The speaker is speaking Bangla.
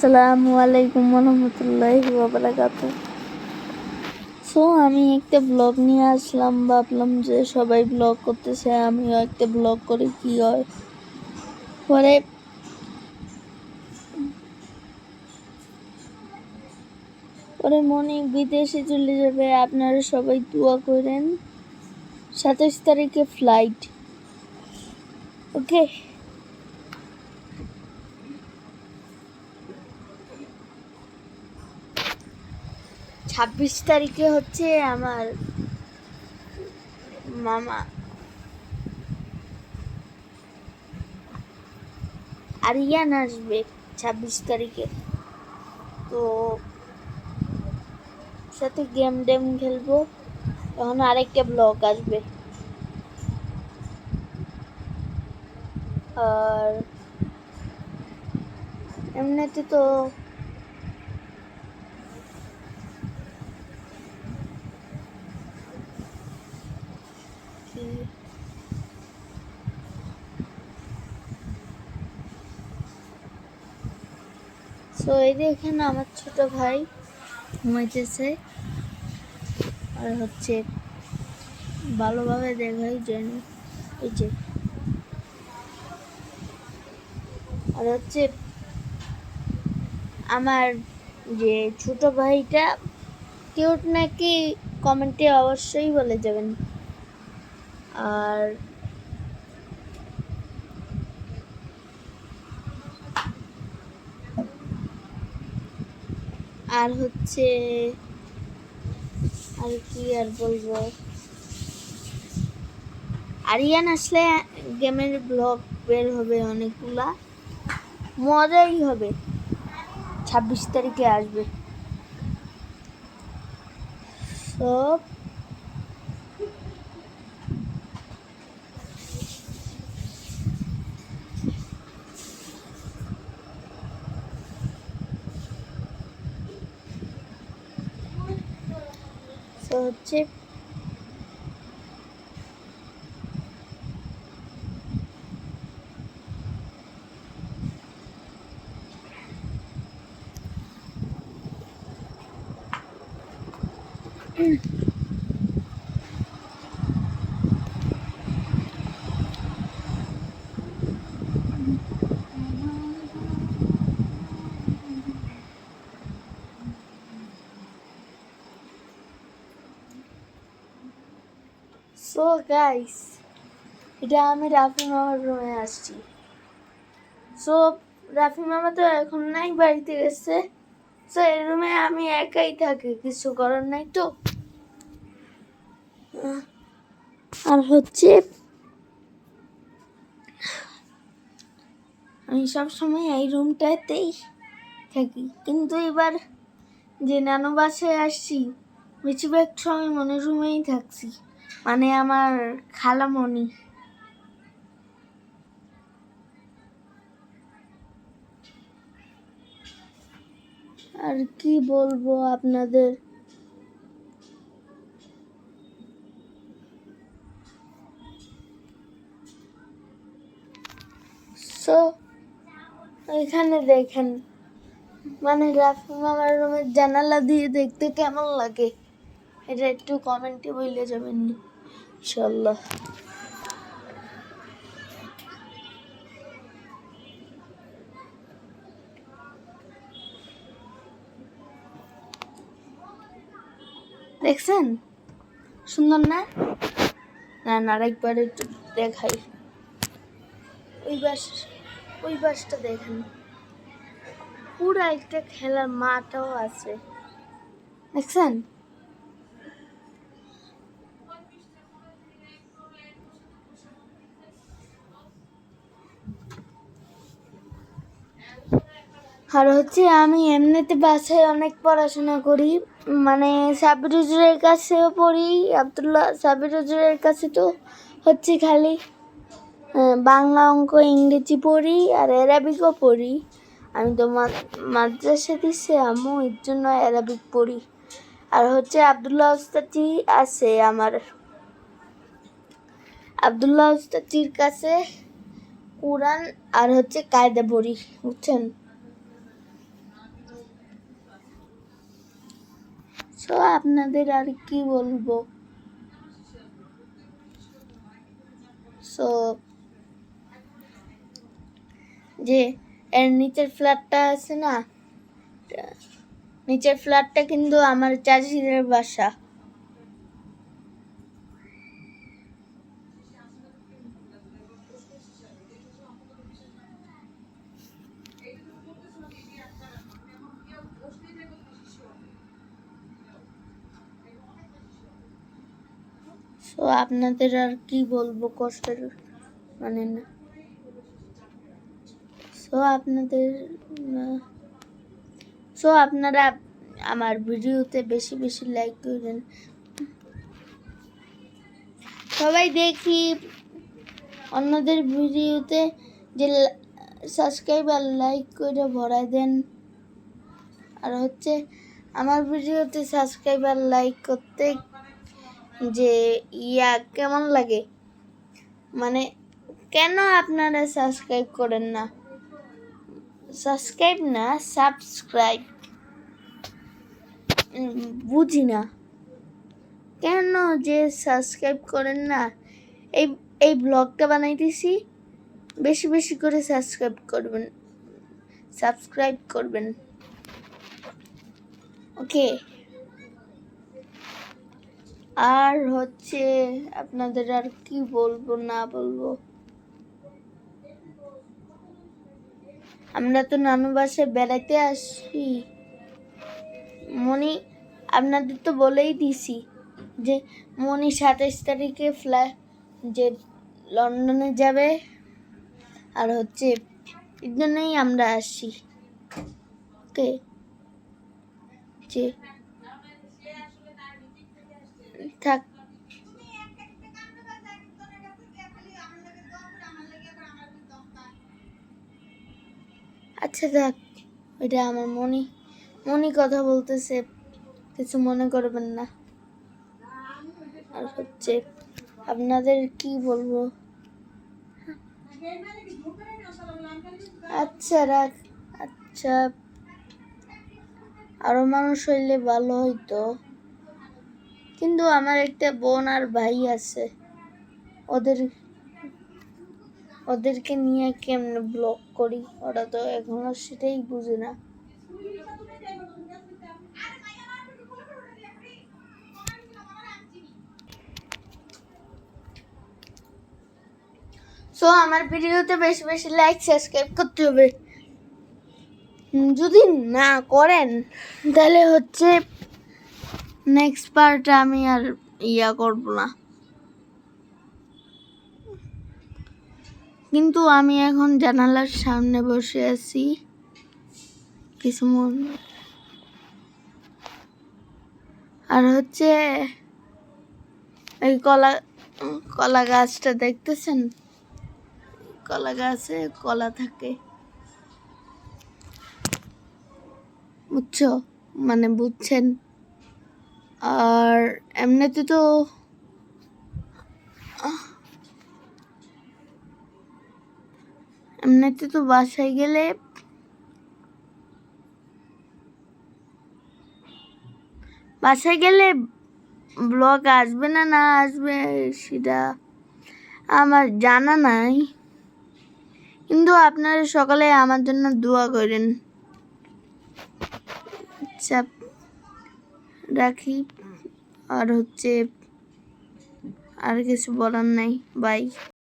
আসসালামু আলাইকুম রহমতুল্লাহি ওয়া বারাকাতুহু। সো আমি একটা ব্লগ নিয়ে আসলাম, ভাবলাম যে সবাই ব্লগ করতেছে, আমিও একটা ব্লগ করে কি হয়। পরে পরে মনে বিদেশে চলে যাবে, আপনারা সবাই দোয়া করেন। 27 তারিখে ফ্লাইট। ওকে, 26 তারিখে হচ্ছে আমার মামা আরিয়ান আসবে 26 তারিখে। তো সাথে গেম খেলবো, তখন আরেকটা ব্লগ আসবে। আর এমনিতে তো এই যে এখানে আমার ছোট ভাই ঘুমাইতেছে, আর হচ্ছে ভালোভাবে দেখাই যেন এই যে, আর হচ্ছে আমার যে ছোট ভাইটা কিউট নাকি কমেন্টে অবশ্যই বলে যাবেন। আর আর হচ্ছে আর কি আর বলবো, আরিয়ান আসলে গেমের ব্লগ বের হবে অনেকগুলা, মজাই হবে। 26 তারিখে আসবে সব। হচ্ছে সো গাইস, এটা আমি রাফি মামার রুমে আসছি। সো রাফি মামা তো এখন নাই, বাড়িতে গেছে। সো এই রুমে আমি একাই থাকি, কিছু করার নাই তো। আর হচ্ছে আমি সবসময় এই রুমটাতেই থাকি, কিন্তু এবার যে নানু বাসায় আসছি বেশিরভাগ সময় মনে রুমেই থাকছি, মানে আমার খালামণি। আর কি বলবো আপনাদের, সো এখানে দেখেন, মানে রাফি মামার রুমের জানালা দিয়ে দেখতে কেমন লাগে, এটা একটু কমেন্টে বলে যাবেন ইনশাল্লাহ। দেখছেন সুন্দর না? না আরেকবার একটু দেখাই, ওই বাসটা দেখেন, পুরা একটা খেলার মাঠও আছে, দেখছেন? আর হচ্ছে আমি এমনিতে বাসায় অনেক পড়াশোনা করি, মানে সাবির হুজুরের কাছেও পড়ি, আব্দুল্লাহ সাবির হুজুরের কাছে তো হচ্ছে খালি বাংলা অঙ্ক ইংরেজি পড়ি, আর অ্যারাবিকও পড়ি। আমি তো মাদ্রাসা দিচ্ছে আম্মু, এর জন্য অ্যারাবিক পড়ি। আর হচ্ছে আব্দুল্লাহ উস্তাদি আছে আমার, আব্দুল্লাহ উস্তাদির কাছে কোরআন আর হচ্ছে কায়দা পড়ি, বুঝছেন? সো আপনাদের আর কি বলবো। সো যে এর নিচের ফ্ল্যাটটা আছে না, নিচের ফ্ল্যাটটা কিন্তু আমার চাচিদের বাসা। সো আপনাদের আর কি বলবো, কষ্টের মানে না। সো আপনারা আমার ভিডিওতে বেশি বেশি লাইক করেন। সবাই দেখি অন্যদের ভিডিওতে যে সাবস্ক্রাইব আর লাইক করে ভরাই দেন, আর হচ্ছে আমার ভিডিওতে সাবস্ক্রাইব আর লাইক করতে যে কেমন লাগে, মানে কেন আপনারা সাবস্ক্রাইব করেন না? সাবস্ক্রাইব না, সাবস্ক্রাইব, বুঝি না কেন যে সাবস্ক্রাইব করেন না। এই ব্লগটা বানাইতেছি, বেশি বেশি করে সাবস্ক্রাইব করবেন ওকে। আর হচ্ছে আপনাদের আর কি বলবো না বলবো, আমরা তো নানু বাসায় বেড়াইতে আসি। মনি আপনাদের তো বলেই দিছি যে মনি 27 তারিখে যে লন্ডনে যাবে, আর হচ্ছে এর জন্যই আমরা আসি ওকে। যে থাক, আচ্ছা থাক, ওইটা আমার মনি কথা বলতেছে, কিছু মনে করবেন না। আর হচ্ছে আপনাদের কি বলবো, আচ্ছা রাখ, আচ্ছা আরো মানুষ হইলে ভালো হইতো, কিন্তু আমার একটা বোন আর ভাই আছে, ওদেরকে নিয়ে কেমনে ব্লগ করি, ওরা তো এখনো সেটাই বুঝে না। সো আমার ভিডিওতে বেশি বেশি লাইক সাবস্ক্রাইব করতে হবে। যদি না করেন তাহলে হচ্ছে নেক্সট পার্ট আমি আর করব না। কিন্তু আমি এখন জানালার সামনে বসে আছি, কিছু আর হচ্ছে এই কলা গাছটা দেখতেছেন, কলা গাছে কলা থাকে, বুঝছো, মানে বুঝছেন। আর এমনিতে তো বাসায় গেলে ব্লগ আসবে না আসবে সেটা আমার জানা নাই, কিন্তু আপনারা সকালে আমার জন্য দোয়া করেন। আচ্ছা রাখি, আর হচ্ছে আর কিছু বলার নাই, বাই।